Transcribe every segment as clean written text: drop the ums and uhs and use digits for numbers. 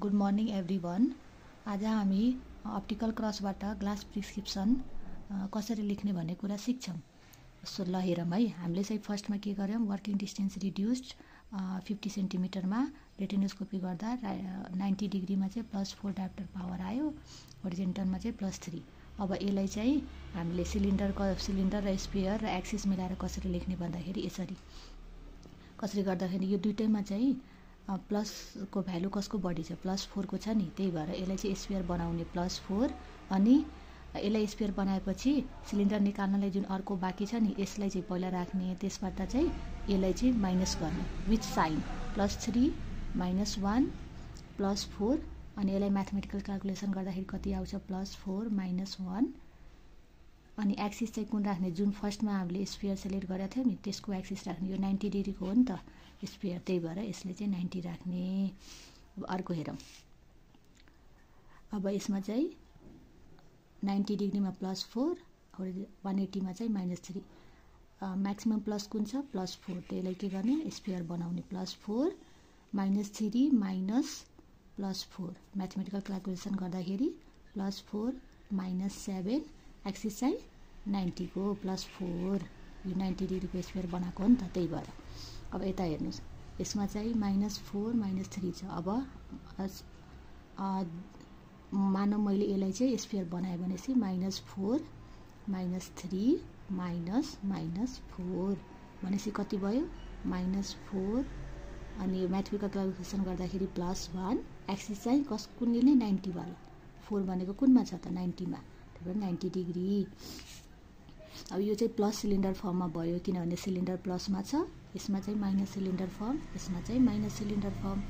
Good morning everyone. आज हामी optical क्रसबाट glass prescription कसरी लेख्ने भन्ने कुरा सिक्छौँ। सो ल हेरौँ है। हामीले चाहिँ फर्स्टमा के गर्यौँ, वर्किङ डिस्टेन्स रिड्युस्ड 50 सेन्टिमिटरमा रेटिनोस्कोपी गर्दा 90 डिग्रीमा चाहिँ +4 डाप्टर पावर आयो, होरिजेन्टलमा चाहिँ +3। अब यसलाई चाहिँ हामीले सिलिन्डर र स्पेयर र एक्सिस मिलाएर कसरी लेख्ने भन्दाखेरि यसरी कसरी गर्दाखेरि यो दुईटैमा चाहिँ प्लसको भ्यालु कसको बढी छ, +4 को छ नि, त्यही भएर यसलाई चाहिँ स्पेयर बनाउने +4। अनि यसलाई स्पेयर बनाएपछि सिलिन्डर निकाल्नलाई जुन अर्को बाँकी छ नि यसलाई चाहिँ पहिला राख्ने, त्यसबाट चाहिँ यसलाई चाहिँ माइनस गर्ने विथ साइन +3 -1 +4। अनि यसलाई म्याथमेटिकल क्यालकुलेसन गर्दाखेरि कति आउँछ, +4 -1। अनि एक्सिस चाहिँ कुन राख्ने, जुन फर्स्टमा हामीले स्पेयर सेलेक्ट गरेको थियौँ नि त्यसको एक्सिस राख्ने। यो 90 डिग्रीको हो नि त स्पेयर, त्यही भएर यसले चाहिँ 90 राख्ने। अब अर्को हेरौँ। अब यसमा चाहिँ 90 डिग्रीमा +4, 180मा चाहिँ -3। म्याक्सिमम प्लस कुन छ, +4, त्यसलाई के गर्ने, स्पेयर बनाउने +4 -3 -+4। म्याथमेटिकल क्यालकुलेसन गर्दाखेरि +4 -7, एक्सिस चाहिँ 90 को +4। यो 90 डिग्रीको स्पेयर बनाएको हो नि त, त्यही भएर। अब यता हेर्नुहोस्, यसमा चाहिँ -4 -3 छ। अब मानौँ मैले यसलाई चाहिँ स्पेयर बनाएँ भनेपछि -4 -3 -4 भनेपछि कति भयो, -4। अनि म्याथमेटिकल क्यालकुलेसन गर्दाखेरि +1, एक्सिस चाहिँ कुन लिने, 90 वाला। 4 भनेको कुनमा छ त, 90मा, त्यही भएर 90 डिग्री। अब यो चाहिँ प्लस सिलिन्डर फर्ममा भयो किनभने सिलिन्डर प्लसमा छ, यसमा चाहिँ माइनस सिलिन्डर फर्म, यसमा चाहिँ माइनस सिलिन्डर फर्म।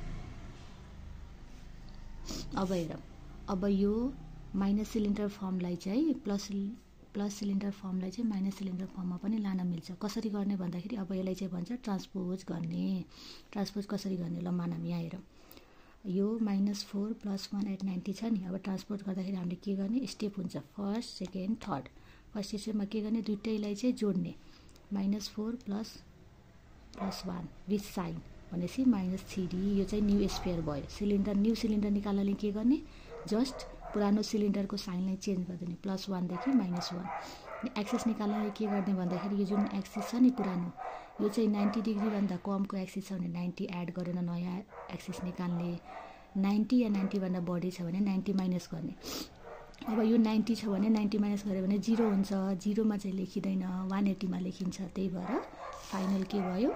अब हेरौँ, अब यो माइनस सिलिन्डर फर्मलाई चाहिँ प्लस सिलिन्डर फर्मलाई चाहिँ माइनस सिलिन्डर फर्ममा पनि लान मिल्छ। कसरी गर्ने भन्दाखेरि अब यसलाई चाहिँ भन्छ ट्रान्सपोज गर्ने। ट्रान्सपोज कसरी गर्ने, ल मानौँ यहाँ हेरौँ, यो -4 +1 @ 90 छ नि। अब ट्रान्सपोज गर्दाखेरि हामीले के गर्ने, स्टेप हुन्छ फर्स्ट सेकेन्ड थर्ड। फर्स्ट स्टेपमा के गर्ने, दुइटैलाई चाहिँ जोड्ने, -4 +1 विथ साइन भनेपछि -3। यो चाहिँ न्यू स्पेयर भयो। न्यू सिलिन्डर निकाल्नले के गर्ने, जस्ट पुरानो सिलिन्डरको साइनलाई चेन्ज गरिदिने, +1 देखि -1। एक्सिस निकाल्नलाई के गर्ने भन्दाखेरि यो जुन एक्सिस छ नि पुरानो, यो चाहिँ 90 डिग्रीभन्दा कमको एक्सिस छ भने 90 एड गरेर नयाँ एक्सिस निकाल्ने। 90 या 90भन्दा बढी छ भने 90 माइनस गर्ने। अब यो 90 छ भने 90 माइनस गऱ्यो भने 0 हुन्छ। 0मा चाहिँ लेखिँदैन, 180मा लेखिन्छ। त्यही भएर फाइनल के भयो,